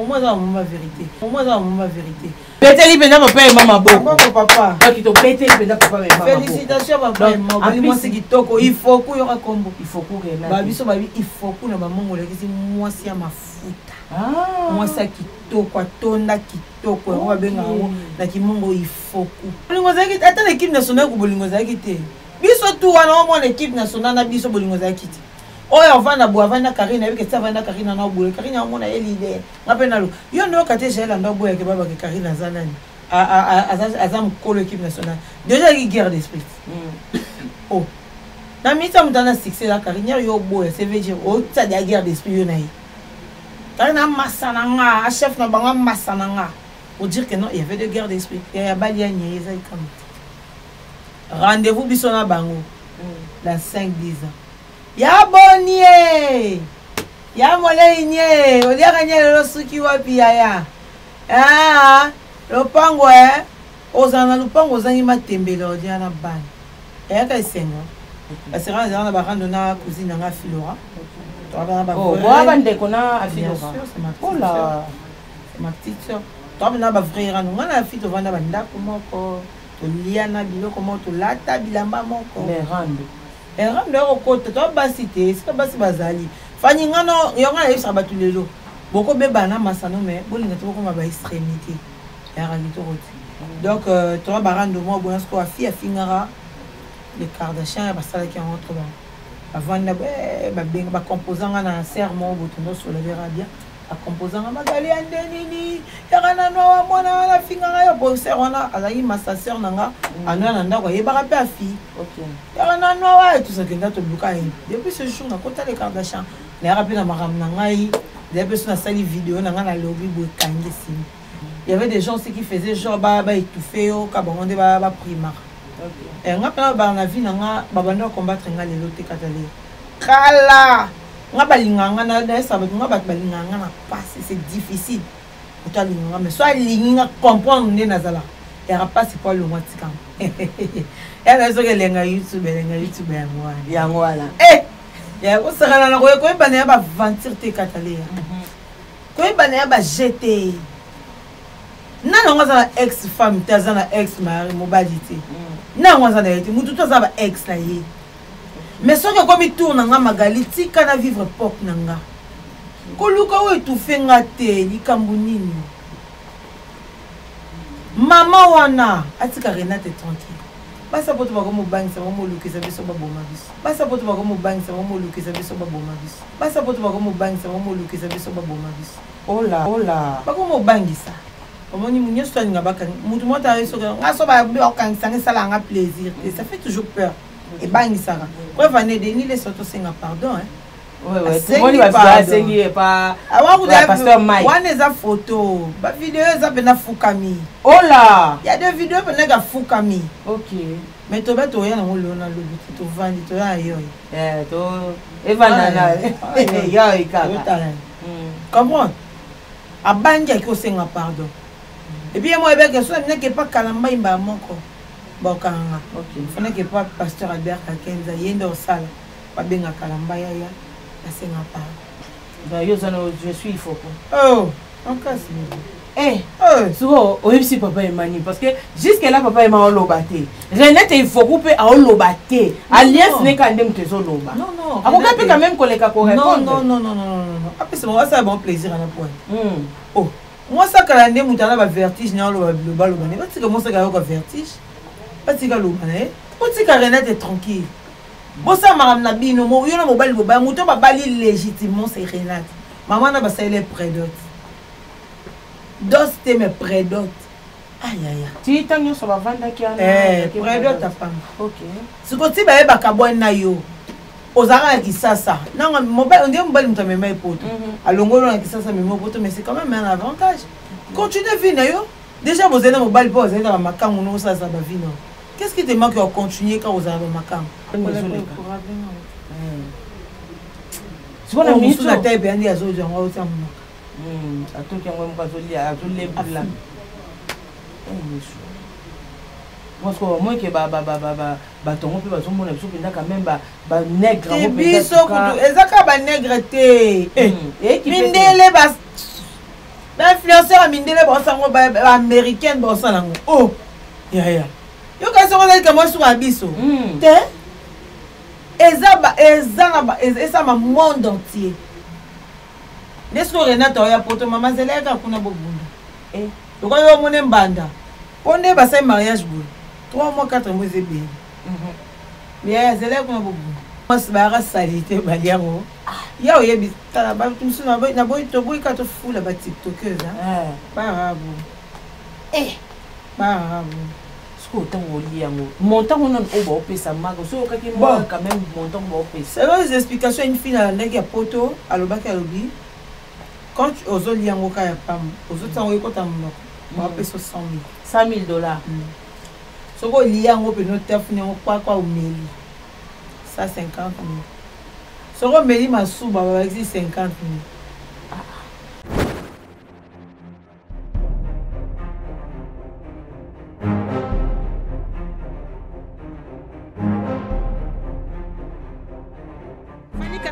Moi, ça ma vérité. Moi, ça ma vérité. Pételi penda papa et maman Pourquoi papa? Donc il te pételi penda papa et maman. Félicitations papa et maman. Moi c'est kitoko. Il faut que yora combo. Il faut que rien. Babi so babi il faut que na maman ngole kisi moi si ya mafuta. Ah. Moi ça kitoko atonda kitoko. On va benga na kimongo il faut que. Bolingo zaki ata l'équipe nationale ko bolingo zaki te. Biso tout wana mo l'équipe nationale na biso bolingo zaki te. Oh, on va na boire, na Karina, avec ça va na Karina na boire. Karina on a l'idée. Rappelle-nous. Yo no katé j'ai la ndo boire que baba que Karina zanani. Azam ko l'équipe nationale. Déjà il guerre d'esprit. Oh. Na mita mutana succès la Karina yo boire, c'est veut dire oh ça de guerre d'esprit yo naï. Karina masananga, chef na banga masananga. Pour dire que non, il y avait de guerre d'esprit. Il y a balia ni ça comme. Rendez-vous bisona bango. Dans 5-10 ans. Ya bonnie ya moleinye odiakanye lelo suki wapi yaya lopango ozana lopango ozangi matembele odiana bana eyaka esengo basera ezala na barando na cousine nga Filora toaba ndeko na Filora ma petite sœur toaba na bavrera nga na fille tovanda bandako moko tolia na biloko moko tolata bilamba moko Eram leur côté, toi basité, c'est pas si basali. Fanny ngano, yonga na yisa batulelo. Boko bebana masano mais bolinga to ko maba extrémité. Ya ragito roti. Donc toi barando mo bonas ko afi afingara les Kardashian basala ki en autre ba. Avant na ba benga ba composant na serment botono sur le verabia. A composant magali andenini. Yarana no mona na fingara yo bo serona azali massa sœur nanga. Anana ndako yebaka pe afi. OK. Yarana no wa tout ça kenda to buka yi. Depuis ce jour na kota les Kardashian. Na rappelé na maram na ngai. Des personnes na sali vidéo na nga lobby bo kangi sim. Il y avait des gens aussi qui faisaient genre ba étouffé au kabonde ba primar. OK. Et nga pa ba na vie na nga ba bando combattre nga lelo te katale. Kala nga balinganga na ça va nga balinganga na passe c'est difficile pour toi linganga mais soit linga comprendre ne nazala et rapaz pas le moitika et là ce que lenga YouTube ya ngwala ya ko sala na ko bana ya ba venture te katale ko bana ya ba jeter nana nga za ex femme tazana ex mari mobilité na nga za na yete mutu to za ba ex na ye. Mais ce que comme il tourne en Magali, tu can vivre pop nanga. Koluka ou étouffé ngate, ni kambunini. Maman wana, atika Renate tranquille. Basa poto ba comme bang, ça va mo luki ça biso ba boma bis. Basa poto ba comme bang, ça va mo luki ça biso ba boma bis. Basa poto ba comme bang, ça va mo luki ça biso ba boma bis. Oh là. Ba comme bangi ça. Omoni munyo sto nga baka. Mutu mota reso nga so ba okang sanga sala nga plaisir. Et ça fait toujours peur. Et bang ça. Quoi va ne déni les autres singa pardon hein. Ouais tout le monde va sengi pas pasteur Mike. One is a photo. Ba vidéo za bena fukami. Oh là. Il y a des vidéos bena ga fukami. OK. Mais to ba to ya na ngolo na lobi to vandi to ya yo. To evanana. Ya ika. Comprends? A banga ko singa pardon. Et puis moi be que so ne que pas kalamba imba moko. Bokanga. OK. Il fallait que pas pasteur Albert Kakenza yendo sala. Pas benga kalamba ya asenga pa. Ba yo zana je suis il faut. Oh, on casse. Souvent au MC papa Emani parce que jusqu'à là papa Emani lobate. Renette il faut couper à lobate. Alliance n'est quand même te loba. Non. A ko peut quand même coller ko répondre. Non. Après c'est moi ça bon plaisir à la point. Oh, moi ça quand ande mutana ba vertige na loba loba. Mais parce que moi ça ka vertige. Pas tika loba né. Pour tika Renette est tranquille. Bon ça madame Nabino mo yo na mobile boba muto ba bali légitimement c'est Renate. Maman na ba ça elle est prédote. Dos te me prédote. Aïe. Tu tanyo so ba vanda ki ana. Prédote ta femme. OK. Ce que tu ba e ba kabwa na yo. Ozara ki sasa. Non mobile on dit mobile muto me mai poto. Alongolo na ki sasa me mai poto mais c'est quand même un avantage. Continue vie na yo. Déjà vous êtes mobile pas vous êtes dans ma cam on ça ba vie non. Qu'est-ce qui te manque à continuer quand vous avez ma cam? C'est bon ami sur la tête bien dit azo jango au temps. Atoki yango mukazoli azole bula. Moi ko moi ke ba tongo pe bazomona biso penda quand même ba nègre mo penda. Biso kutu ezaka ba nègre te. Mindele ba L'influenceur a mindé les bossango américaine bossango. Oh, ya. Yo ka so ko ka mo sur abiso. Te. Eza ma monde entier. N'est-ce que Renata ya poto mama zeleka kuna bobunda. To ko yo mone mbanda. Onde ba sai mariage boule. 3 mois 4 mois zebe. Mais zeleka kuna bobunda. Masbara salite baliango. Ya oyebi tala ba tumsu na boy to boy ka to fula ba tiktokeuse hein. Bravo. Bravo. Autant au liango. Montant on a au pesa mago. So ka ki mo quand même montant au pesa. Selon les explications une fille à la poto alobaki alobi. Quand ozo liango ka ya pam, ozo tango ko tamuno. Mo pesa $100,000. $100,000. So ko liango pe no tefune ko kwa umeli. Ça 50 000. Soro meli masuba ba existe 50 000.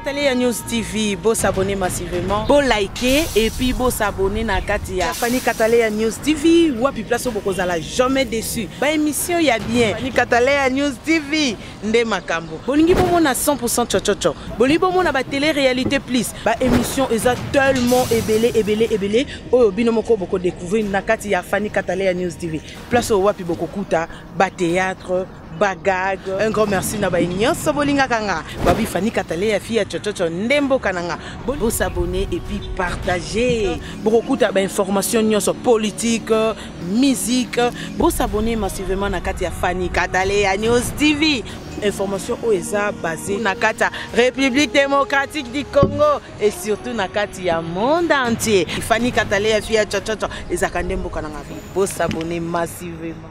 Fanny News TV, beau s'abonner massivement, beau liker et puis beau s'abonner na Katia. Fanny News TV, wapi place au boko zala jamais déçu. Ba émission ya bien. Fanny News TV, nde makambo. Bolingi bomo na 100% chochocho. Bolingi bomo na ba télé-réalité plus. Ba émission eza tellement ébélé. Oyo bino moko boko découvrir na Katia Fanny News TV. Place au wapi boko kuta, ba théâtre, bagag. Un grand merci na ba nyonso bolinga kanga. Babi Fanny Katalea fille chochocho ndembo kananga. Bo s'abonner et puis partager. Beaucoup de informations nyonso politique, musique. Bo s'abonner massivement na Katia Fanny Katalea News TV. Information OESA basée na Katia République démocratique du Congo et surtout na Katia monde entier. Fanny Katalea fille chochocho ezakandembo kananga. Bo s'abonner massivement.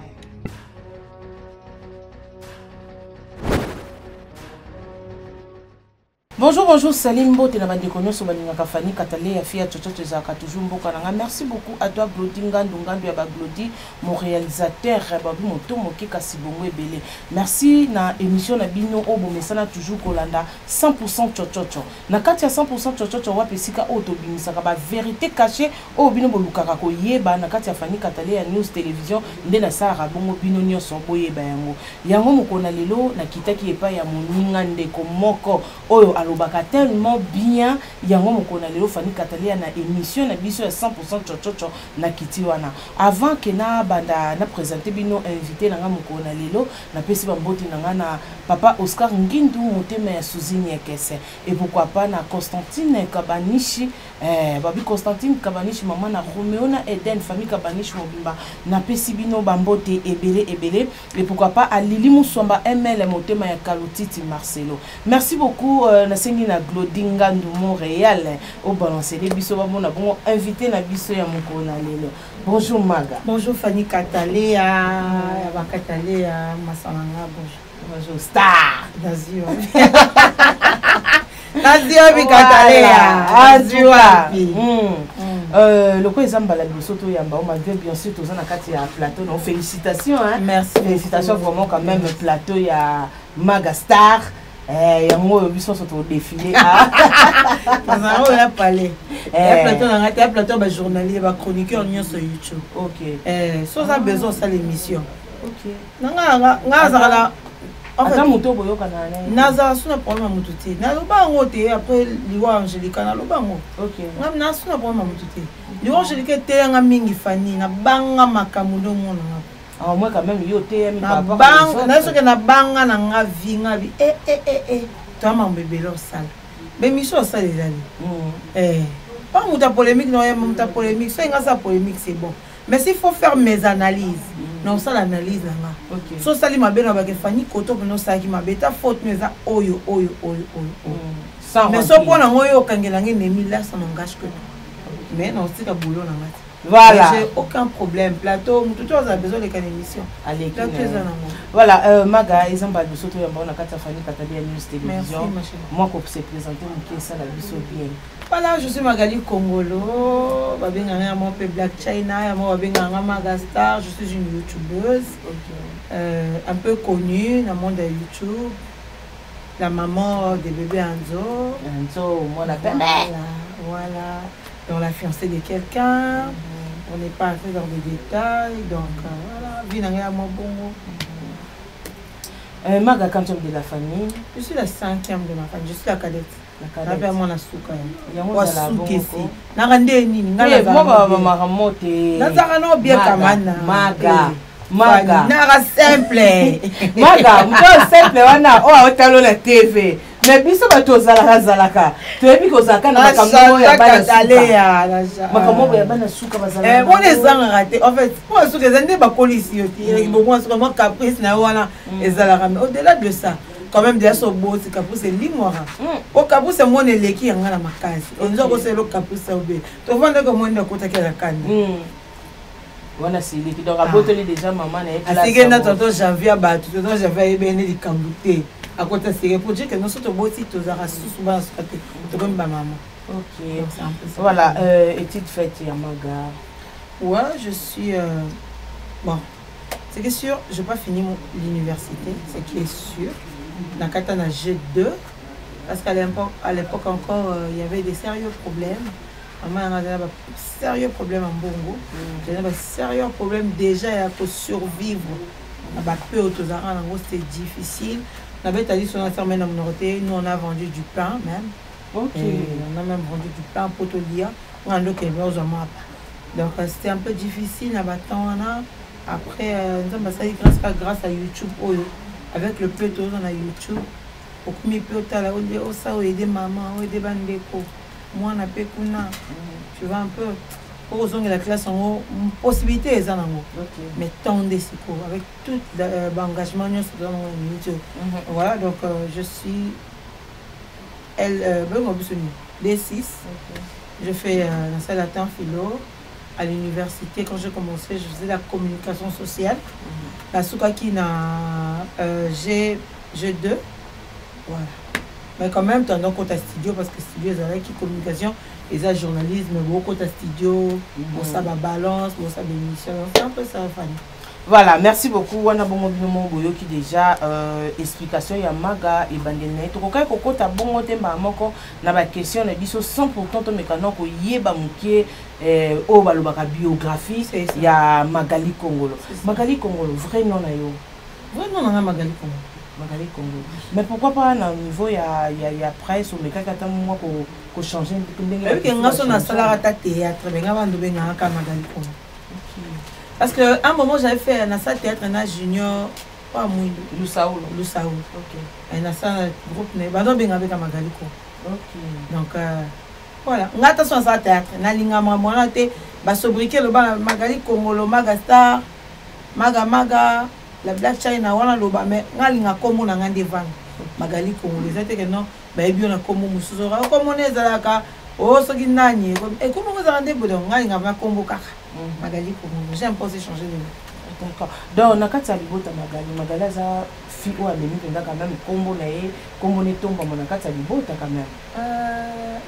Bonjour, Salim Bote na bandekonyo so balingaka Fanny Katalea fille chochocho ezaka toujours mboka nanga. Merci beaucoup à toi Glody Ngandu ya ba Glody, mon réalisateur babu moto moki kasi bongo ebele. Merci na émission na bino obo mesana toujours kolanda 100% chochocho. Na kati ya 100% chochocho wapesika oto bimisaka ba vérité cachée o bino bolukaka ko yeba na kati ya Fanny Katalea News Télévision nde na sara bongo bino nyonso boyeba yango. Yango mokona lelo na kitaki epa ya moninga ndeko moko oyo alobaka tellement bien yango mokona lelo Fanny Katalea na émission na biso ya 100% chochocho na kiti wana. Avant que na banda na présenter bino invité nanga mokona lelo na pesi bamboti nanga na papa Oscar Ngindu motema ya Suzini Ekese et pourquoi pas na Constantine Kabanishi babi Constantine Kabanishi maman na Romeo na Eden famille Kabanishi mobimba na pesi bino bambote ebele et pourquoi pas à Lili Musomba ML motema ya Kalotiti Marcelo. Merci beaucoup na sengi na Glody Ngandu Montréal au balancer les biso bamona bon invité na biso ya mokona lelo. Bonjour Maga. Bonjour Fanny Katalea, ba Katalea masananga bonjour Star. Nazio Katalea. Azua. Le quoi exemple la bisoto yamba on malgré bien sûr tous na kati ya plateau. Non félicitations hein. Merci. Félicitations vraiment quand même plateau ya Maga Star. Yango biso soto défilé Mazaro ya palais. Ya plateau ba journalier ba chroniqueur nyo sur YouTube. OK. So ça besoin ça l'émission. OK. Nga zala en fait moto boyoka na naza suna problème mutu te. Na loba ngote après liwa Angelica na loba ngo. OK. Nga na suna problème mutu te. Liwa Angelica te nga mingi Fanny na banga makamundo mona nga. Ah moi quand même yo te mi papa. Banga na soki na banga na nga vinga bi toi ma bébé lo sala. Mais mission ça les amis. Pas muta polémique non muta polémique, ça nga sa polémique c'est bon. Mais s'il faut faire mes analyses. Non ça l'analyse là. OK. So sali ma bena ba ke Fanny koto no sa ki ma beta faute mais ça oyo. Mais so pour na ngoyo kangela ngi nemi là ça n'engage que nous. Mais non c'est ka boulot na ngati. Voilà. J'ai aucun problème. Plateau, tout le monde a besoin de quelle émission. Allez, voilà, Maga, exemple, nous sommes en bonne carte Fanny Katalea News Télévision. Moi, pour se présenter, mon ça la vie bien. Voilà, je suis Magali Congolo. Babenganga mon peu Black China, moi Babenganga Maga Star. Je suis une youtubeuse, un peu connue dans le monde de YouTube. La maman des bébés Anzo. Anzo, moi la Voilà. dans la fiancée de quelqu'un. On n'est pas entré dans des détails. Donc, voilà. Vie n'a rien à mon bon. Maga, quantième de la famille? Je suis la 5e de ma famille. Je suis la cadette. La cadette. Je suis la souka. Je Maga. Nara simple. Maga, simple wana o otalo la TV. Mais biso bato zalaka. Tu es bi ko zaka na makambo ya bana suka. Makambo ya bana suka bazala. Mon ezanga raté. En fait, moi suka zande ba police yoti. Beaucoup suka moi caprice na wana ezalaka. Mais au-delà de ça, quand même déjà so beau c'est caprice limora. Au caprice mon eleki yanga na makasi. On zo ko c'est le caprice obe. To vendre ko mon ko takela kani. Wana sili ki donc aboteli déjà maman na place. Asige na tonton janvier ba tonton janvier ebene di kambuté. À côté c'est pour dire que nous sommes boti to zara sous ba sukate to comme ba maman. OK. Voilà, étude faite ya Maga. Ouais, je suis bon. C'est que sûr, je n'ai pas fini l'université, c'est qui est sûr. Dans Katana G2 parce qu'à l'époque encore il y avait des sérieux problèmes. Maman a des sérieux problèmes en Bongo. J'avais des sérieux problèmes déjà pour survivre. C'était difficile. On avait dit sur notre minorité, nous on a vendu du pain même. Ok. On a même vendu du pain pour te dire. Donc c'était un peu difficile. Après, grâce à YouTube, avec le peu de on a YouTube, pour que mes peu de aider maman, aider bandeko. Moi on a fait tu vois un peu pour la classe en haut possibilité les en haut mais tant de secours avec tout l'engagement voilà donc je suis D6 je fais la salle d'attente philo à l'université. Quand j'ai commencé je faisais la communication sociale la souka qui n'a G2 voilà. Mais quand même, tu as un côté studio parce que studio, c'est avec qui communication, et ça, journalisme, beaucoup de studio, pour ça, balance, pour ça, émission. C'est un peu ça, Fanny. Voilà, merci beaucoup. On a bon mobile qui déjà explication ya Maga et Bandene. Tu vois que tu as bon temba moko na ba question na biso 100% to mekano ko yeba mukie o balobaka biographie ya Magali Kongolo. Magali Kongolo, vrai nom na yo. Vrai nom na Magali Kongolo. Magali Congo. Mais pourquoi pas au niveau il y a presse ou mais quand moi pour changer oui que ngaso na sala ta théâtre mais ngaba ndobe ngaka Magali Congo. Parce que à un moment j'avais fait un théâtre na junior pas muy Lusaoul. OK. Et na ça groupe ne ba ndobe ngaba Magali Congo. OK. Donc voilà, ngata son ça théâtre na linga mwana te ba sobriquer le ba Magali Congo lo Magastar Maga la Black China wana loba mais ngalinga komo na ngande vang Magali Congo les ate que non ba ebi na komo musuzo komo nezalaka o soki nani et comment vous rendez bodo ngalinga ba kombo kaka Magali Congo j'ai imposé changer de nom. D'accord. Donc na kati libota Magali za fi o amemi penga quand même kombo na e kombo ne tomba na kati libota quand même.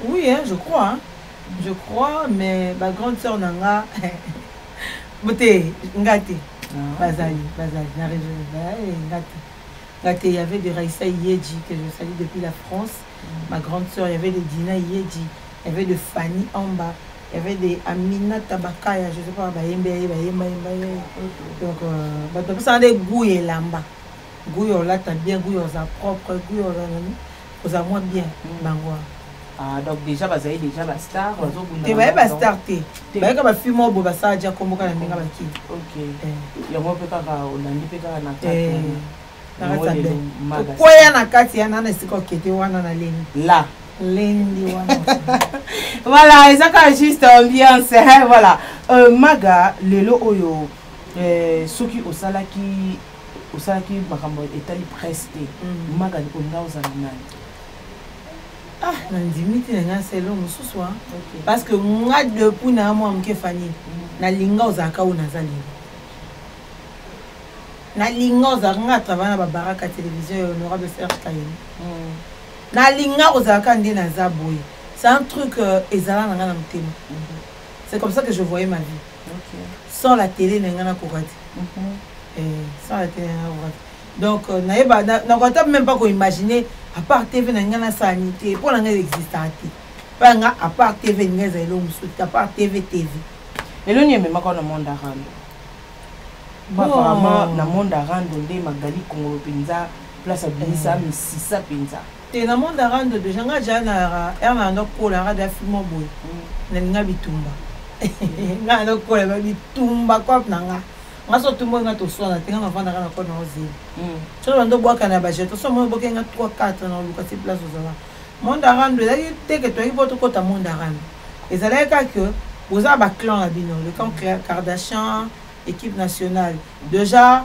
Oui hein, je crois mais ma grande sœur nanga boté ngati Bazali, il y avait de Raïssa Yedji que je salue depuis la France, ma grande soeur, il y avait de Dina Yedji, il y avait de Fanny Amba, il y avait de Amina Tabakaya, je ne sais pas, donc ça a des goûts et lamba. Goût là, t'as bien goût aux propre, goût aux à moins bien, bangwa. Ah, donc déjà, vous avez déjà la star. Tu vas la star, tu vas comme un film au bout, ça a déjà comme un film. Ok. Il y a un peu voilà, ça juste ambiance. Voilà. Maga, Lelo Oyo, Soki Osalaki, Makambo, Etali Presté. Maga, on a aux ah, c'est long, parce que moi, depuis na moi, je suis na linga ozaka ou nazali. Na linga ozaka travailler na baraka télévision honorable Serge Kayeni. Na linga ozaka ndé na zaboy. C'est un truc ezala na ngana mutema. C'est comme ça que je voyais ma vie. Sans la télé na ngana kokati. Sans la télé na kokati. Donc na même pas imaginer à part TV na ngana sanité pour la ngana existante. pas nga à part TV ngeza elo musuti à part TV. Elo ni même quand na monde arando. Apparemment na monde arando nde Magali Congo penza place abinisa misisa penza. Te na monde arando déjà nga jana erna ndo ko la radio film boy. Na nga bitumba. Nga ndo ko la bitumba kwa nanga. Nga so tumbo nga to so na tenga mafanda kana ko na ozi. So ndo bwaka na budget so mo bokenga 3 4 na luka ci place ozala. Monde arando là te que toi il faut tout ta monde arando. Et ça là que vous avez un clan à Bino, le clan Kardashian, équipe nationale. Déjà,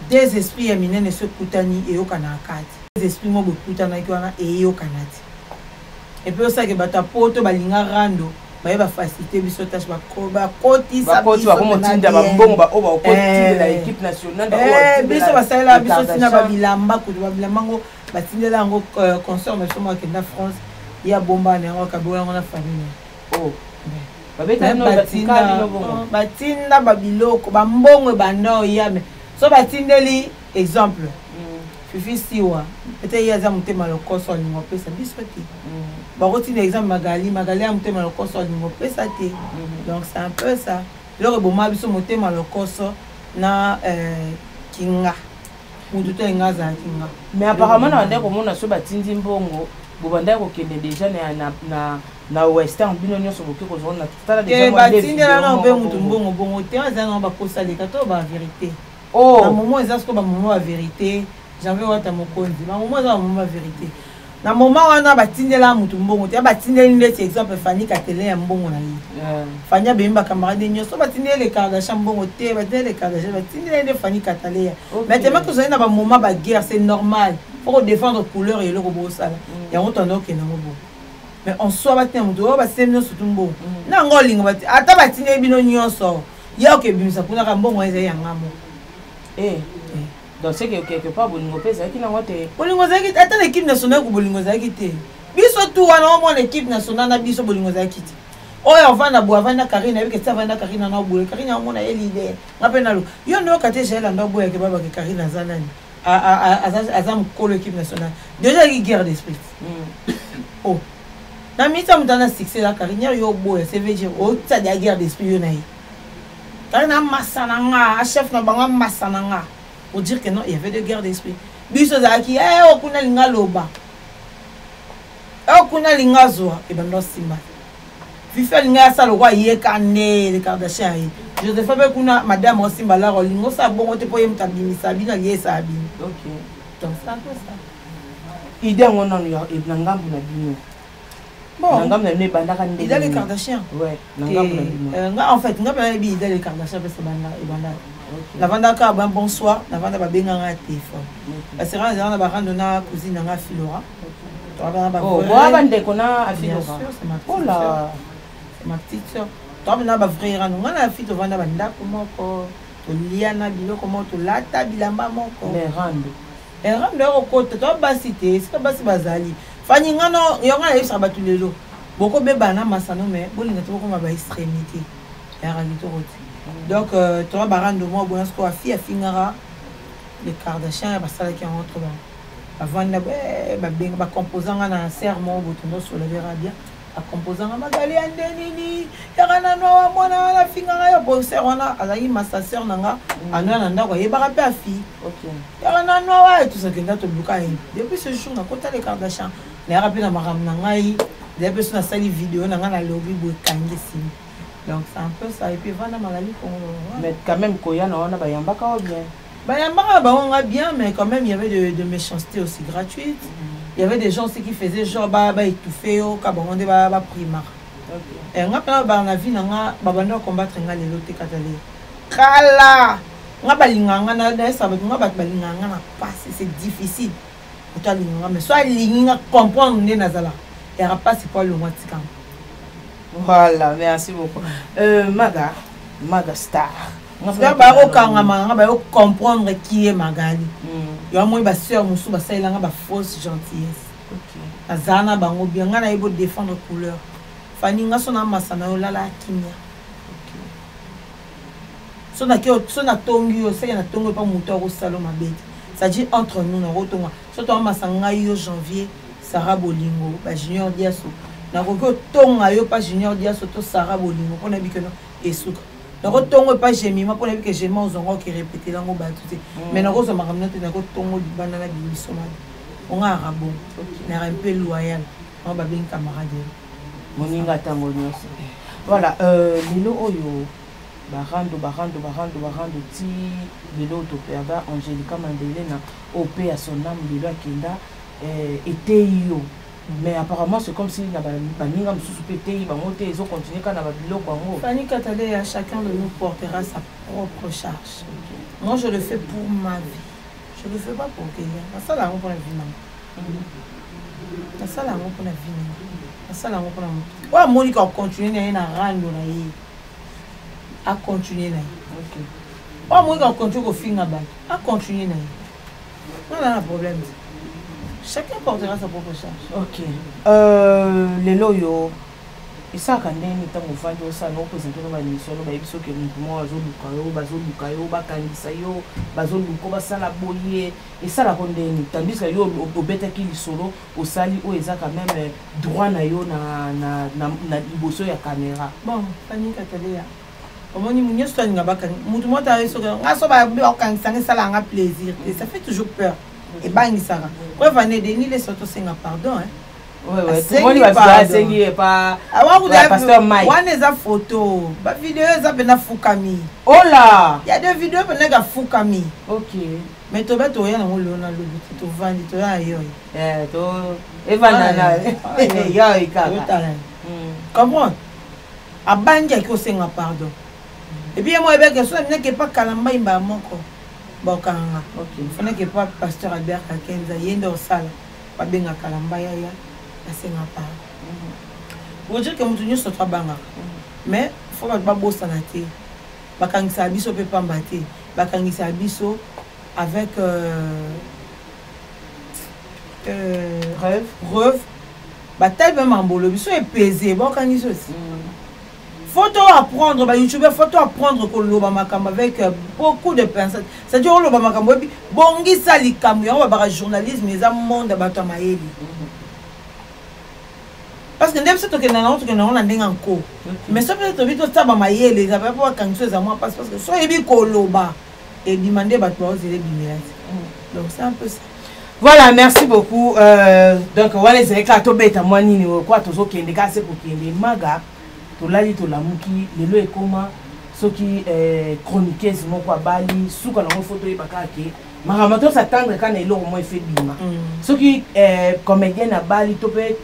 des esprits éminents ne se koutani et au Kanakati. Des esprits mo koutana et au Kanati. Et puis ça que bata poto balinga rando, ba ba faciliter biso tâche ba koti sa biso ba motinda ba mbongo ba o ba koti la équipe nationale ba o biso ba sala biso tina ba bilamba ko ba bilamba ngo ba tindela ngo concert mais somo ke na France ya bomba ne ngo kabola ngo na famille. Oh. Batinda babiloko bambongo bando yame so batindeli exemple Fifi Siwa peut-être yaza mutema lokoso lingo pesa bisoti barotina exemple Magali a mutema lokoso lingo pesa te donc c'est un peu ça le boma biso mutema lokoso na kinga mutu te ngaza kinga mais apparemment na ndeko mona so batindi mbongo bobanda ko kende déjà na western bino nyonso boki kozona na tala déjà moi les batindela na be mutu mbongo bongo te aza na ba kosa le kato ba vérité na moment eza sko ba moment la vérité j'avais wata mokonzi ba moment za moment la vérité na moment wana batindela mutu mbongo te batindeli ndeti exemple Fanny Katele ya mbongo na yi Fanny bemba camarade nyonso batindeli le Kardashian mbongo te batindeli le Kardashian batindeli de Fanny Katele mais tellement que ça na ba moment ba guerre c'est normal pour défendre couleur et le robot sala ya ngotondo ke na ngobo mais on soit battu mutu ba semno sutumbo na ngolingo bati ata batindeli bino nyonso ya ke bimisa kuna ka mbongo eza ya ngamo donc c'est que quelque part bolingo pesa qui na ngote bolingo zaki ata l'équipe nationale ko bolingo zaki te biso tout wana mo l'équipe nationale na biso bolingo zaki te oyo vana bo vana Karina avec ça vana Karina na boule Karina mo na leader ngapena lo yo ndo kate jela ndo boye ke baba ke Karina zanani azam ko l'équipe nationale déjà il guerre d'esprit oh na mita mutana succès la Karina yo boye c'est veut dire oh ça de guerre d'esprit yo na yi Karina masananga chef na banga masananga pour dire que non, il y avait de guerre d'esprit. Biso zaki, o kuna linga loba. O kuna linga zoa, et ben non simba. Fifa linga sa lo wa yekane le Kardashian. Joseph be kuna madame Simba la rolingo sa bongo te poye mtabini sabina lié sabine. OK. Donc ça tout ça. Idée on non yo e ngambu na bino. Bon, ngambu na ne bandaka ndé. Il a les Kardashians. Ouais, ngambu na bino. En fait, ngambu na bi il a les Kardashians parce que banda la vanda ka bonsoir la vanda ba benga nga téléphone parce que on a ba rendre na cousine nga Filora oh ba ndeko na Filora oh là c'est ma petite sœur toi na ba frère nga na fille to vanda ba ndako moko to liana biloko moko to lata bilamba moko les rando au côté to ba cité c'est pas si bazali fani nga no yo nga yesa batulelo boko beba na masano mais bolinga to ko ma ba extrémité ya ralito roti. Donc, tu vas barrando moi, bon, ce qu'on a fait, finira les Kardashians, bah ça là qui est entre là. Avant de bah composant un serment, vous sur le verra bien. La composant à Magali Andenini, Yarana Noa, moi, la finira, bon, c'est on a, Alaï, ma sœur, Nanga, Ananda, quoi, il va rappeler à fille. Ok. Yarana Noa, et tout ça qui est dans le bouquin. Depuis ce jour, on a compté les Kardashians. Les rappels à Maram Nangaï, les personnes à salir vidéo, Nanga, la lobby, Boukangi, donc c'est un peu ça et puis voilà Magali mais quand même Koyana on a bayambaka bien bayambaka bah on a bien mais quand même il y avait de méchanceté aussi gratuite il y avait des gens aussi qui faisaient genre bah étouffé au ka on ba primar et on a pas ba na vie nga ba bando combattre nga lelo te katale kala nga balinganga na ça va nga balinganga na passe c'est difficile pour toi linganga mais soit linga comprendre ne nazala et rapace pas le mois tikam. Voilà, merci beaucoup. Maga Star. On va comprendre qui est Magali. Il y a moins de soeur, mon sou, ça il a une fausse gentillesse. Ok. Azana bango bien, on a beau défendre couleur. Fanny nga sona masana la kimia. Ok. Sona tongi o ça na tongo pas moteur au salon ma bête. Ça dit entre nous na rotonga. Surtout masanga yo janvier, Sarah Bolingo, ba junior diaso. nakoki tonga yo pas junior dia soto Sarah bolingo pona bikeno esuka nako tongo pas jemima pona bike jema ozongo ki répéter lango batute mais nako so makamna te nako tongo libanda na biso ma on a rabo na un peu loyal on ba bien camarade moninga tango nyonso voilà lelo oyo barando ti lelo to perda Angelica Mandelena op à son âme lelo akenda était yo. Mais apparemment c'est comme si na baninga msusu pété bango te ils ont continué quand na biloko bango. Fanny Katalé, à chacun de nous portera sa propre charge. Moi je le fais pour ma vie. Je le fais pas pour quelqu'un. Ça là on pour la vie maman. Ça là on pour la vie. Ça là on pour la. Ouais Monica continuer na rando na yi. A continuer na yi. OK. Ouais Monica continue ko finga ba. A continuer na yi. Non là problème. Chacun portera sa propre charge. Ok. Lelo yo. Isa kandeni tango fandi osa no présenter no ba émission no ba ebiso ke muntu mo bazoluka yo bakangisa yo bazoluko basala boye esala kondeni tandis que yo obetaki lisolo osali o eza quand même droit na yo na liboso ya caméra. Bon, Fanny Katalé. Omoni munyo soninga bakani. Mutu mota yeso ngaso ba okangisa ngisala nga plaisir. Et ça fait toujours peur. Et bangisara. Preuve année Denis les autres singa pardon hein. Ouais tout le monde va enseigner pas pasteur Mike. One is a photo. Ba vidéo za bena fukami. Oh là, il y a des vidéos bena ga fukami. OK. Mais to beto ya na ngolona lo to vandi to ya yo. To evana na. Ya ikaka. Comment? Abanja ko singa pardon. Et puis moi ebe que so n'est pas kalamba imba moko. Bokanga. OK. Fana que pas pasteur Albert Kakenza yendo sala. Ba benga kalamba ya asenga pa. Pour dire que mutu nyoso to banga. Mais faut ba bossa na te. Bakangisa biso pe pamba te. Bakangisa biso avec rêve. Bataille même en bolo biso est pesé. Bakangisa aussi. Photo à prendre, bah YouTube, photo à prendre pour l'Obama avec beaucoup de personnes. C'est-à-dire l'Obama bongi sali kamu, on va journalisme, mais ça monde à maïli. Parce que même si tu es dans l'autre, tu es dans l'autre. Mais ça peut être vite ça va maïli, ça va pas quand tu es à moi parce que soit il koloba et demander bah toi c'est les bimères. Donc c'est un peu ça. Voilà, merci beaucoup. Donc voilà, c'est que tu bête à moi ni quoi tu as qui est pour qui est maga. Tolali tolamuki lelo ekoma soki chroniqueuse moko abali suka na photo ebakake maramato s'attendre quand elo au moins fait bima soki comédien abali to pe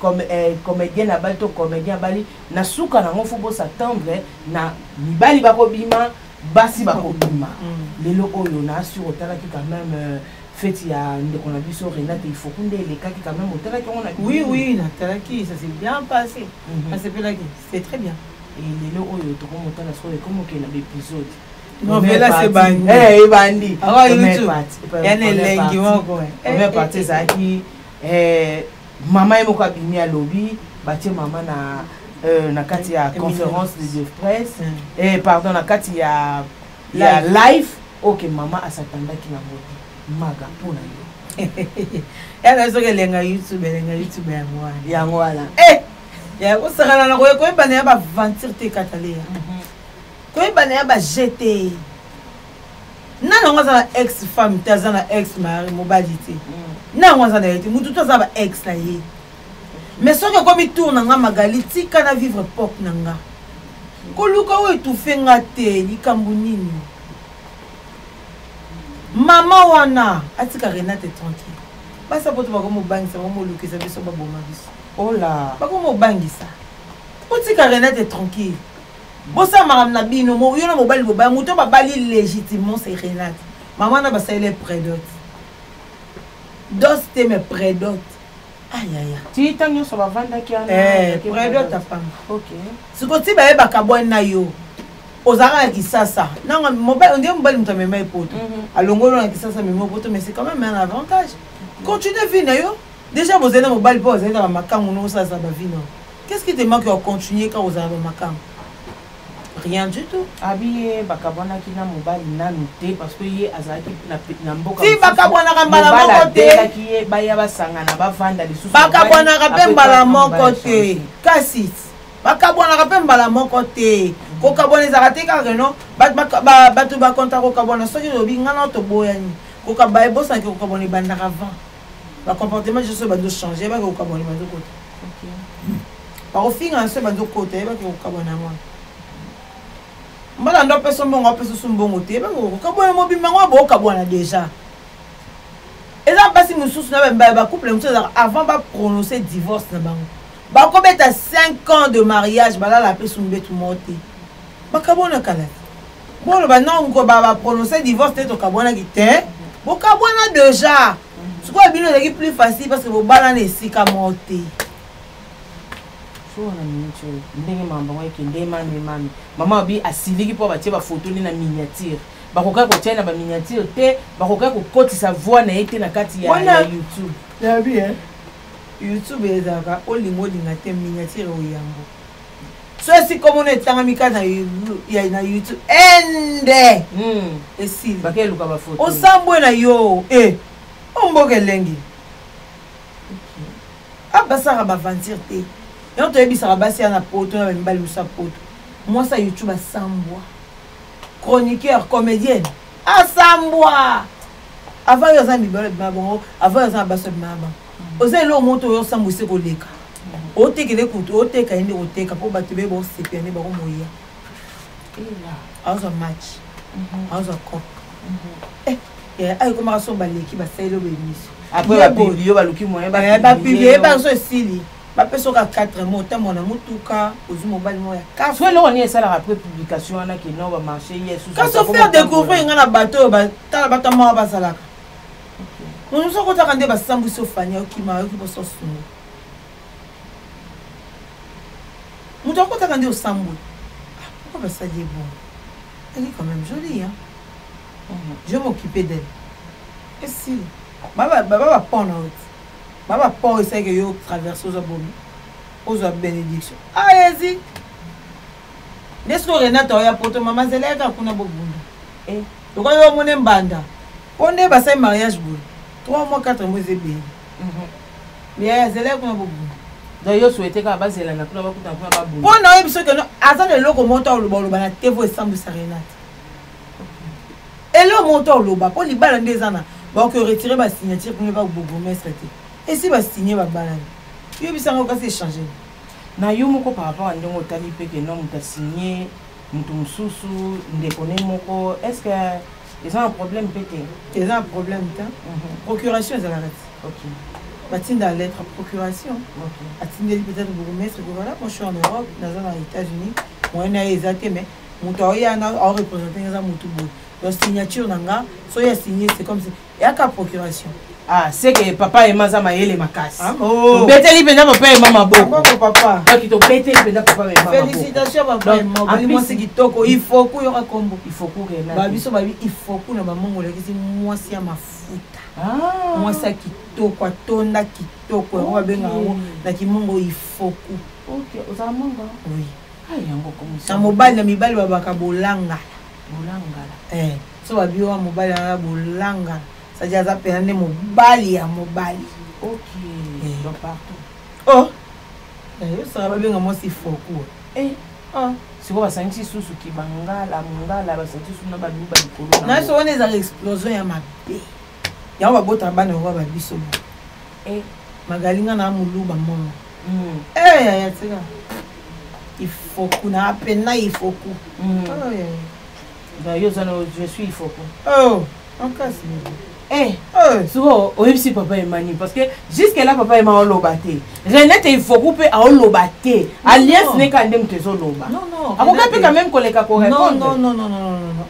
comédien abali to comédien abali na suka na fobo s'attendre na mibali bako bima basi bako bima lelo oyo na sur otala ki quand même fait il y a ndeko na biso Renate il faut kunde les cas qui quand même otala ki on a oui na talaki ça s'est bien passé ça s'est bien c'est très bien et lelo oyo to ko motala so e comme que na épisode non mais là c'est bandi bandi ah YouTube ya ne lengi moko mais partie ça qui maman emo ka bimi à lobby batie maman na kati ya conférence de presse et pardon na kati ya live OK maman asatanda ki na modi maga pona yo ya so ke lenga YouTube ya ngwana ya ko sagala na ko bana ya ba venture te Katalé ko bana ya ba jeter na ngo za ex femme taza na ex mari mobilité na ngo za na yete mutu to za ba ex na ye mais so ke ko mi tourna nga magali tika na vivre pop nanga ko luka o étouffer nga te likambu nini mama wana atika Renate tranquille basa poto ba ko mo bangisa mo lukisa biso ba boma biso. Oh là, pas comme au bangisa. Otika Renate tranquille. Bossa maram na bino mo yo na mobali boba muto ba bali légitimement c'est Renate. Maman na ba ça les prédote. Dos te me prédote. Aïe aïe. Tu tanyo so ba vanda ki ana. Prédote ta femme. OK. Siko ti ba e ba kabon na yo. Ozara ki sasa. Na mobali on dit mobali muto me mai poto. Alongolo na ki sasa me mai poto mais c'est quand même un avantage. Continue vie na yo. Déjà, vous avez mobile pour vous avez dans ma cam ou non ça va vino. Qu'est-ce qui te manque à continuer quand vous avez ma cam? Rien du tout. Habillé, bakabona qui na mobile na noté parce que yé azaki na mboka. Si bakabona kambala moko te. Qui est baya sanga na ba vanda les sous. Bakabona kapembala moko te. Kasi. Bakabona kapembala moko te. Ko kabona zakate ka no. Batu ba konta ko kabona soki lobi ngana to boyani. Ko kabaye bosa ko kabona banda avant. Ba comportement je sais ba do changer ba ko kabona ba do côté. OK. Par au fin en se ba do côté ba ko kabona moi. Mbala ndo peso mbongo peso sumbongo te ba ko kabona mo bimango ba ko kabona déjà. Eza basi mususu na ba couple mususu avant ba prononcer divorce na bango. Ba ko beta 5 ans de mariage bala la peso mbetu monte. Ba kabona kala. Bon ba non ko ba prononcer divorce te to kabona ki te. Bo kabona déjà. Ce qu'on a bien est plus facile parce que vos bananes ici qu'à monter. On a miniature. Ndenge mambo qui ndemane mami. Maman bi asili ki po batie ba photo ni na miniature. Ba koka ko tiena ba miniature te, ba koka ko kotisa voix na ete na kati ya YouTube. Ya bien. YouTube ezaka olinga te miniature oyango. So si comme on est tangami na YouTube ende. Esi ba ke luka ba photo. Osambwe na yo omboke lengi. Abasara ba ventir te. Yon to ebisara basi na poto na mbali musa poto. Moi ça YouTube asambwa. Chroniqueur, comédienne. Asambwa. Avant yo za mibale mabongo, avant yo za baso mabanga. Oza lo moto yo sambwise ko leka. O tekele kutu, o teka inde o teka po batube bo sepene ba ko moya. Azo match. Azo cop. Ay comment sont baleki ba selo be mission. Après ba publier ba luki moyen ba publier ba so sili. Ba peso ka 4 mois ta mona mutuka ozu mobile moya. Ka so lo ni ça la après publication na ki no ba marché yesu. Ka so faire découvrir ngana bateau ba tala bata ma ba salaka. On so ko ta kande ba sambu so fanya okima okibo so sunu. Mutu ko ta kande o sambu. Pourquoi ça dit bon? Elle est quand même jolie hein. Je vais m'occuper d'elle. Et si baba pon out. Baba pon essaye que yo traverse aux abomi. Aux bénédiction. Allez-y. N'est-ce que Renata oya poto maman zeleka kuna bobunda. Eh, to ko yo mone mbanda. Onde ba sai mariage boule. 3 mois 4 mois zebe. Mais zeleka kuna bobunda. Donc yo souhaité ka bazela na kuna bakuta kuna babunda. Pon na biso que no azana loko monta oloba na tevo esambu sa Renata. Et le montant loba pour les balles des années. Bon que retirer ma signature pour ne pas vous mettre. Et si va signer ma balle. Il y a ça encore s'échanger. Na yo moko par rapport à ndongo tali pe que non muta signé mutu mususu ndekone moko est-ce que ils ont un problème pété? Ils ont un problème ta. Procuration ça l'arrête. OK. Batinda lettre procuration. OK. Atindeli peut-être vous mettre que voilà, moi je suis en Europe, dans les États-Unis. Moi na exacté mais mutu oya na représenter ça mutu bo. La signature nanga, so ya signé c'est comme ça. Il y a qu'à procuration. Ah, c'est que papa et maman maïele makas. Oh. Beteli penda papa et maman bo. Papa. Donc to beteli penda papa et maman. Félicitations papa et maman. Moi c'est kitoko, il faut que y aura combo. Il faut que na. Ba biso ba il faut que na ba mongola kisi moi si ya mafuta. Ah. Moi ça kitoko, tonda kitoko, on va benga na kimongo il faut que. OK, oza mongo. Oui. Ah yango comme ça. Na mobile na mibali babaka bolanga. Bolangala. So babiwa mobile na bolanga. Ça dit ça pene mobile ya mobile. OK. Donc partout. Oh. Ça va bien moi si foko. Ah. C'est quoi ça nti susu ki bangala mungala ba senti suna ba luba likolo. Na so on est à l'explosion ya mabe. Ya ba bota bana wa ba biso. Magalinga na muluba momo. Ya tsika. Il faut qu'on a peine là il faut que. Je suis faux. Oh, en cas souvent aussi papa et mani parce que jusqu'à là papa et maman lobaté. Renette il faut couper à lobaté. Alliance n'est qu'un dem te loba. Non non. Ah vous quand même collègue à répondre. Non.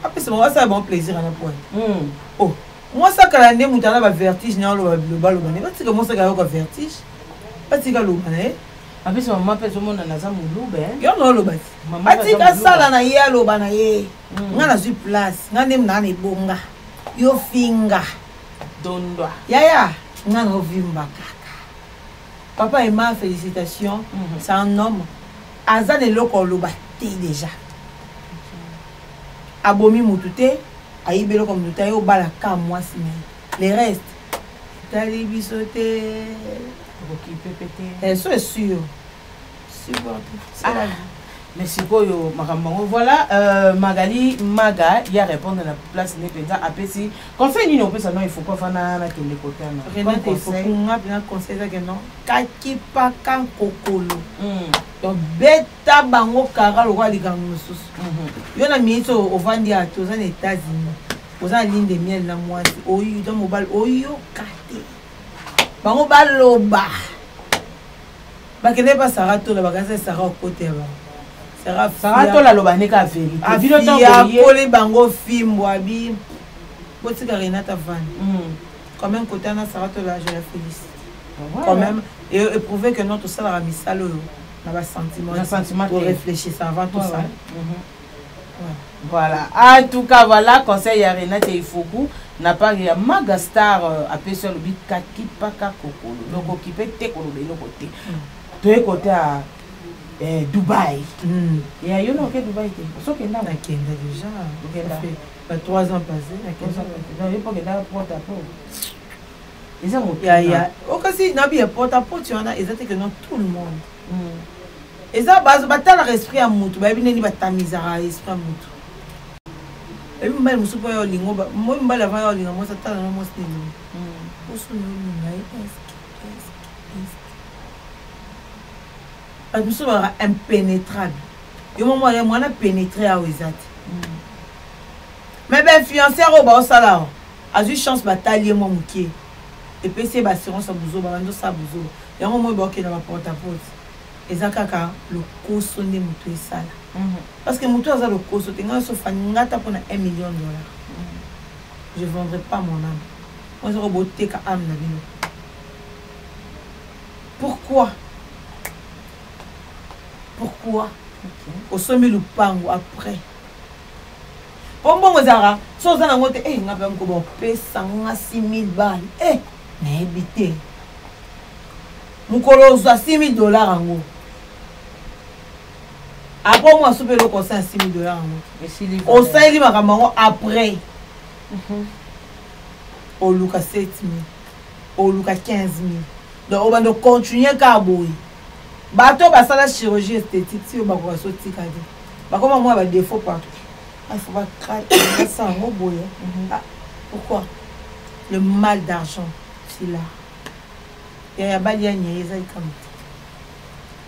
Après c'est moi ça a bon plaisir à la point. Oh, moi ça quand ndem mutana ba vertige na loba loba. Mais parce que moi ça ka vertige. Parce que loba en plus maman peut monde na za mulube yo no loba atika sala na ye loba na ye nga na zu place nga nem na bonga yo finga dondwa ya nga no vimba kaka papa et ma félicitations c'est un homme azane loko loba té déjà abomi mutu te ayibelo comme mutu ayo bala ka mwasi na le reste tali biso te ça est sûr c'est la vie. Merci beaucoup, voilà, Magali Maga, il y a répondre à la place n'est pas à Pessi. Conseil n'y a pas ça, non, il faut pas faire un côté. Renate, il faut qu'on a bien conseil que non. Kaki pa kan kokolo. Donc beta bango kara le roi ligango sus. Yo na mieto au vandi à tous aux États-Unis. Aux en ligne de miel na moi. Oyo dans mobile oyo kate. Bango baloba. Bakene pas sarato la bagase sara au côté là. Sarato la lobane ka vérité. Afia kole bango fimbo abi. Botika Renata Van. Quand même côté na Sarato là je la félicite. Quand même et prouver que notre salle a mis ça le sentiment pour réfléchir ça avant tout ça. Voilà. En tout cas voilà conseil à Renata Ifoku n'a pas ya Magastar a sur le bit kaki paka kokolo. Donc occupé te ko le côté. De côté à Dubaï. Et à Yono que Dubaï était. Sauf que là on a déjà. 3 ans passés. Non, il faut que là porte à porte. Ils ont il y a au cas si n'a bien porte à porte tu en as exactement que non tout le monde. Et ça base batala esprit à mutu ba bine ni batamiza esprit à mutu. Et puis mal musu pa lingo ba moi mbala va lingo moi ça tala no moi c'est osu no ngai est musu ba impénétrable. Yo moment là moi na pénétrer à Wizat. Mais ben fiancé au ba sala a eu chance batailler moi mukie. Et puis c'est assurance à buzo ba ndo sa buzo. Yango moi ba ke na porte à porte. Ezakaka le costo de mutu esala. Parce que mutu aza le costo tenga so fangata pour $1 million. Je ne vendrai pas mon âme. Moi je roboter ka âme na bino. Pourquoi? Au sommet le pango après. Bon zara, so za na ngote ngapa mko bo pesa nga 6,000 balles. Na ebité. Mukolo za $6,000 ango. Après moi souper le conseil $6,000 ango. Au sein li makambo après. Au luka 7,000. Au luka 15,000. Donc on va continuer ka boy. Bato basala chirurgie esthétique si ba ko so tikadi. Ba comme moi ba défaut partout. Il faut pas craquer ça en boy. Pourquoi? Le mal d'argent, c'est là. Il y a pas de comme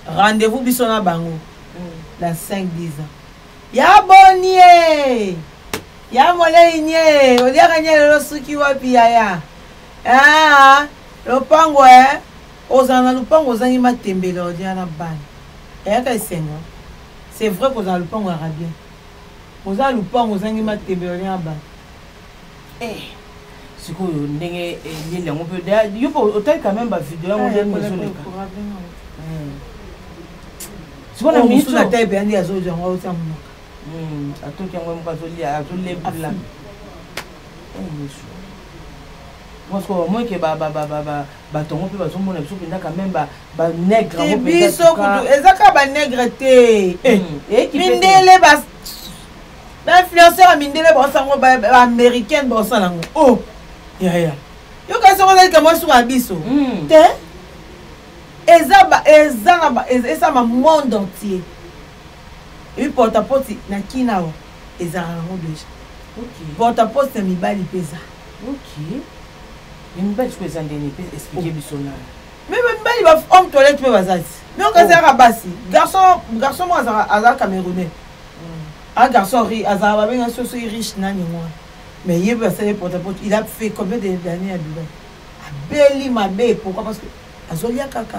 rendez-vous bisona bango dans 5-10 ans. Ya bonnier. Ya molenier, on dirait gagner le suki wapi ya. Le pango ozana le pango ozangi matembele on dirait na ban. Et ka sengo. C'est vrai que dans le pango arabien. Ozana le pango ozangi matembele on dirait na ban. Siko ndenge lile on peut yo peut quand même ba vidéo on dit maison le cas. Siko na miso na taille bien ya zo jonga ota mo. Atoki yango mo kazoli azole bula. Parce que moi que ba tongo pe ba zomona biso penda quand même ba nègre mo penda. Biso kutu ezaka ba nègre te. Mindele ba l'influenceur mindele ba sango ba américaine ba sango. Oh. Ya. Yo ka so ko ka mo su abiso. Te. Eza ma monde entier. Et puis porte-à-porte na kinao ezara ngo déjà. OK. Porte-à-porte mi bali pesa. OK. Une belle chose en dernier expliquer bisona. Mais bali ba homme toilette pe bazati. Mais on ka zara basi. Garçon moi azara camerounais. Un garçon azara ba benga so riche nani moi. Mais il va faire porte-à-porte. Il a fait combien d'années à Dubaï? A beli ma bé pourquoi? Parce que azolia kaka.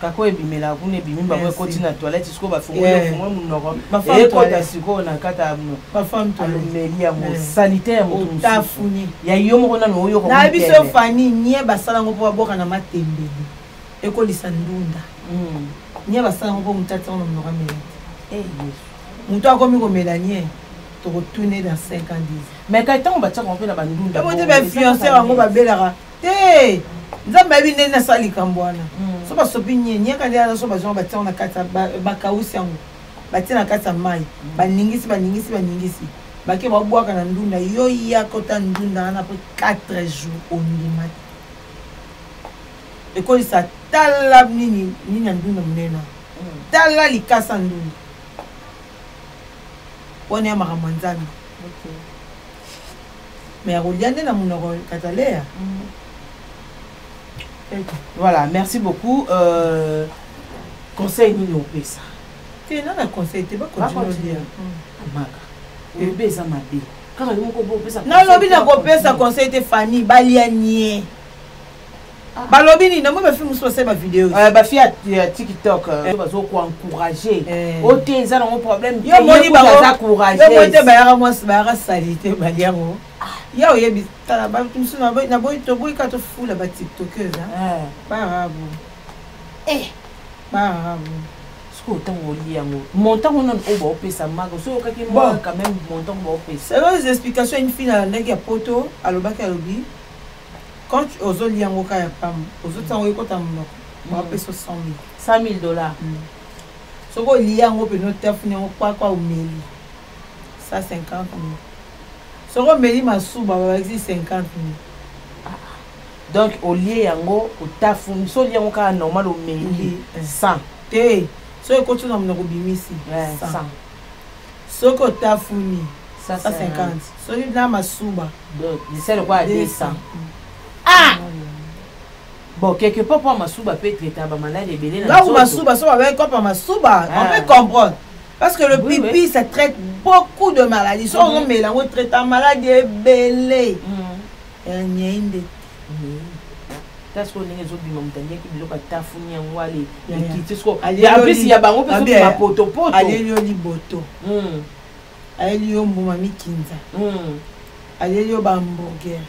Kako ebimela kuna ebimimba kwa koti na toilette siko ba fungola fungola munoko. Et kota siko na kata ba femme toilette. Melia mo sanitaire mo tafuni. Ya yo mo na no yo ko. Na biso fani nie basala ngo po boka na matembele. Ekolisa ndunda. Nie basala ngo po mutata ono mnoka mela. Mutu akomi ko melanie to retourner dans 5 ans 10. Mais quand on va tcha on peut na bandunda. Mo te ba influencer ngo ba belara. Te nzamba bi nena sali kambwana. So ba sopinye nyeka ndia so ba zoma ba tsa na kata ba kausi yango. batie na kati ya mai baningisi bake babwaka na ndunda yo ya kota ndunda wana po 4 jours ondima ekolisa tala nini ya ndunda monena tala likasa ndunda wana ya makambo ya nzambe mais akolia nde na monoko katalea. Voilà, merci beaucoup. Conseil nini opesa? Te nana conseil te ba continuer Maga. Ebeza mabe. Kaka yoko bo opesa. Na lobi na kopesa conseil te Fanny balia nie. Balobi ni na mo ba film so se ba vidéo. Ba fi ya TikTok bazo ko encourager. Ote eza na problème. Yo moni ba encourager. Yo mote ba ya mo ba salite balia mo. Ya oyebi tala ba tumsu na boy to boy ka to fula ba TikTokeuse hein. Bravo. Bravo. Autant au liango montant on a au pesa mago so kaki moi quand même montant au pesa. Selon les explications une fille à ndenge ya poto alobaki alobi quand ozo liango ka ya pam ozo tango ekota monoko ba pesa $100,000 soko liango pe no tafune kwa umeli ça 50,000 soko meli masuba ba exi 50,000 donc au liango au tafune so liango ka normal au meli 100 te so ekoti na monoko bimisi 100 soko tafuni 150 so na masuba donc c'est le quoi 200 bon quelque part pour masuba peut traiter ba malade belé na masuba so avec quoi masuba on peut comprendre parce que le pipi ça traite beaucoup de maladies so on met la on traite la maladie belé nyende parce qu'on est les autres bimomtania qui bloquent tafuni ngwale ekiti sko ya plus ya bango pe so ma poto alelio liboto alelio mbuma mikinza alelio ba hamburger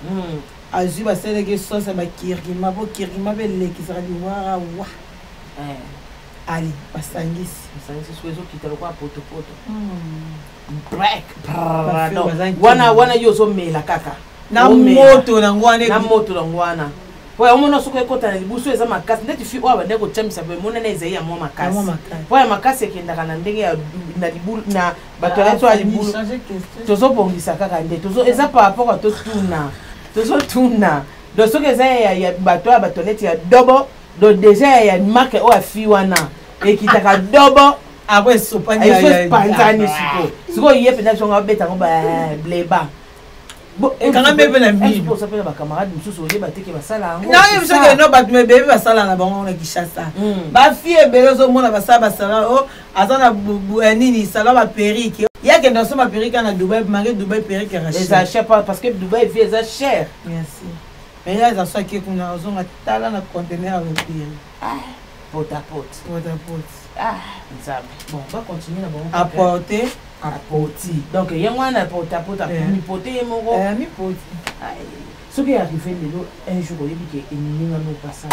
azu ba seleke sauce ba kirima bo kirima be lekisaka liwara wa ali basangisi so ezo kitalo kwa poto break wana yo zo mela kaka na moto na ngwana ouais on a soko ekota na libuso eza makasi ndeti fi oba ndeko chamisa be mona na ezai ya mwa makasi ouais makasi ekendaka na ndenge ya na libulu na bato ya to libulu tozo bongisa kaka nde tozo eza par rapport à tozo tuna do soko eza ya bato ya batoneti ya dobo do déjà ya marque o afi wana ekitaka dobo après sopani ya panzani siko yepe na songa beta ngo ba bleba. Bon, et quand même bien ami. Pour ça, ma camarade, nous sommes au battre qui va ça là. Non, il faut que non, bah tu me bébé va ça là, na bango na Kishasa. Ba fille bébé zo mona ba ça oh, azana nini ça va perruque. Il y a que dans ce ma perruque na Dubaï, maré Dubaï perruque raché. Les achètes pas parce que Dubaï vie est cher. Merci. Mais là ça soit qui kuna ozonga tala na conteneur avec pire. Pot à pot. Ça. Bon, on va continuer là bon. Apporter apporter. Donc il y a un apporter mi poter mon mi poter. Ce qui est arrivé un jour il dit que il n'a pas ça.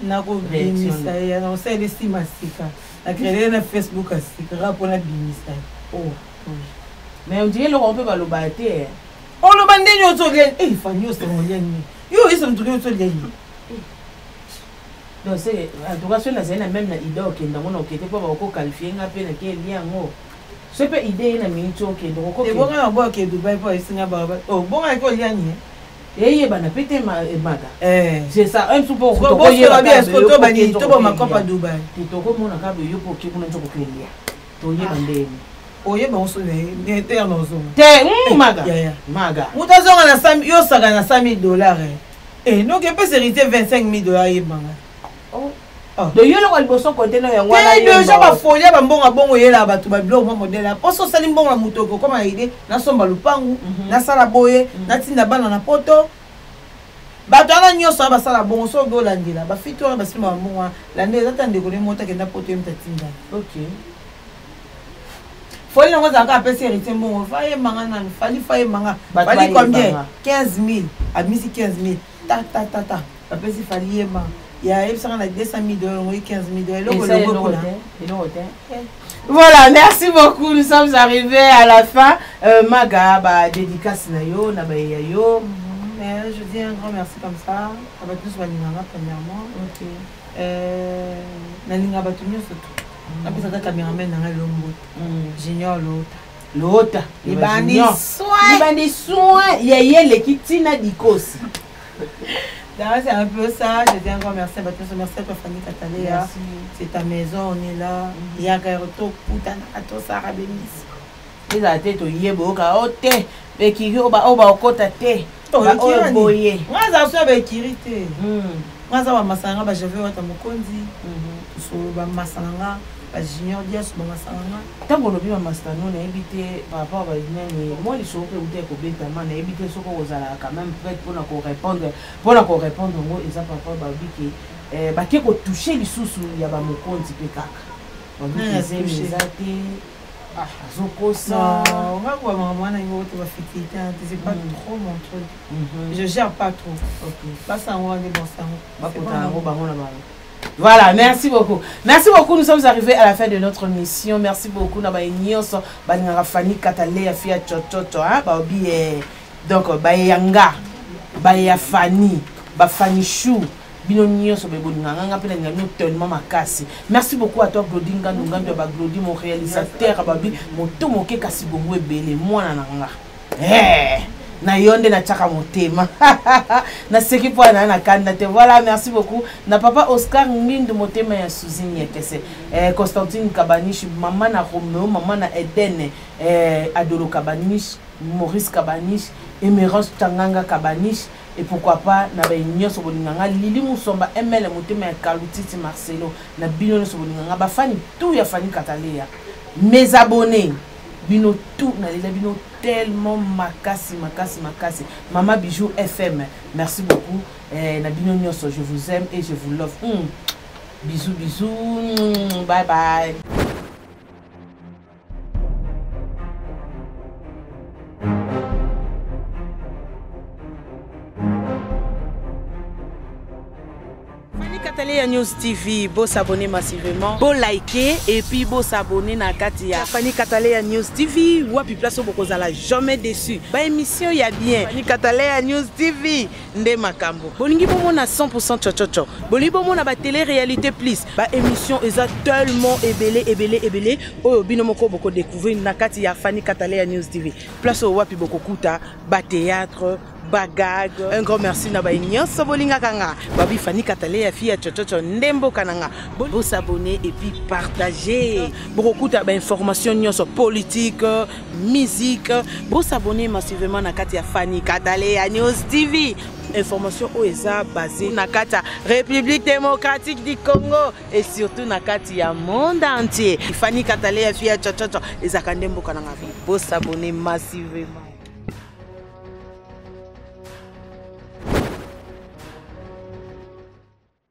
Na ko bimisa ya na osai desi masika. Na créer na Facebook asika rapport na bimisa. Oh. Mais on dirait le on peut pas le battre. On le bande nyo to lien. Eh Fanny o se mo lien ni. Yo ils sont tous to lien. Donc c'est en tout cas sur la scène même na idée OK ndamona OK te pas ko qualifier nga pe na ke lien ngo. C'est pas idée na minute OK donc ko. Et bon na bo ke Dubai po isinga ba. Oh bon ay ko lien ni. Eh bana pété maga. C'est ça un tout pour ko ko yeba bien est-ce que to bani to ba makopa Dubai. To ko mona ka be yo po ke kuna nzoko kwelia. To yeba ndeni. Oyeba onso ne eterno zo. Te maga. Maga. Mutazonga na 100 yo saka na $100,000. Eh non que peut hériter $25,000 yebanga. De yo lo liboso container ya ngwana yo déjà ba folia ba mbonga bongo yela ba tu ba bilo mo modèle poso sali mbonga mutoko koma ide na somba lupangu na sala boye na tinda bana na poto ba to ana nyoso ba sala bongo so go landela ba fito ba sima mbonga landela tande ko le mota kenda poto yemta tinda. OK. Folia ngo za ka pesi hérité mbongo faye manga na faye manga fali combien 15,000 admisi 15,000 ta ba pesi fali yema. Il y a $200,000, $15,000. Voilà, merci beaucoup. Nous sommes arrivés à la fin. Maga, dédicace na yo, na ya yo. Je dis un grand merci comme ça. Avec tous Balinganga premièrement. OK. Nalinga Batunyo surtout. après ça caméraman na lombo junior Lota libandi soin yeye lekitina dikosi. C'est un peu ça. Je dis encore merci à toi Fanny Katalea. C'est ta maison, on est là. Il y a un retour pour ta Sarah Bémis. Les athlètes au yeboka ote bekiri oba okota te ba oboye. Moi ça soit bekirité. Moi ça va masanga ba j'avais wata mokonzi. So ba masanga ba junior dia so ba masanga. Tango lobi ba mastano na éviter par rapport ba nani moi les choses que vous êtes ko beta man na éviter ce ko ozala quand même prêt pour ko répondre moi ça par rapport ba biki ba ke ko toucher lisusu ya ba mokonzi pe kaka. Ba biki zate non, on va voir maman, c'est pas trop mon truc. Je gère pas trop. Pas ça, on va aller dans ça. Voilà, merci beaucoup. Merci beaucoup, nous sommes arrivés à la fin de notre mission. Merci beaucoup. Fanny Katalea Fia Chochocho, donc Bayanga, Bayafani, Bafani Chou. Tellement makasi. Merci beaucoup à toi Glody Ngandungandu ba Glody mon réalisateur babi motomoke kasi bongwe belé moi nanga. Na yonde na chaka motema. Na seki po na kanda te. Voilà, merci beaucoup. Na papa Oscar Ngindu motema ya Suzine Kese. Constantine Kabanish, maman na Romeo, maman na Eden, Adolo Kabanish, Maurice Kabanish, Emerance Tanganga Kabanish. Et pourquoi pas na ba nyonso bolinganga Lili Musomba ML motema ya Kalutiti Marcelo na bino so bolinganga ba fani tout ya Fanny Katalea. Mes abonnés bino tout na lela bino tellement makasi. Mama Bijou FM, merci beaucoup. Na bino nyonso, je vous aime et je vous love. Bisous, bye bye. Katalea News TV, beau s'abonner massivement, beau liker et puis beau s'abonner na Katia. Fanny Katalea News TV, wapi place au bokozala jamais déçu. Ba émission ya bien. Fanny Katalea News TV, nde makambo. Bolingi bomo na 100% chochocho. Bolingi bomo na ba télé-réalité plus. Ba émission eza tellement ébélé. Oyo bino moko boko découvrir na Katia Fanny Katalea News TV. Place au wapi boko kuta, ba théâtre, bagag. Un grand merci na ba nyonso bolinga kanga. Babi Fanny Katalea Fia Chochocho ndembo kananga. Vous s'abonner et puis partager. Beaucoup d'informations nyonso politique, musique. Vous s'abonner massivement na Katia Fanny Katalea News TV. Information OESA basée na Katia République démocratique du Congo et surtout na Katia monde entier. Fanny Katalea Fia Chochocho ezakandembo kananga. Vous s'abonner massivement.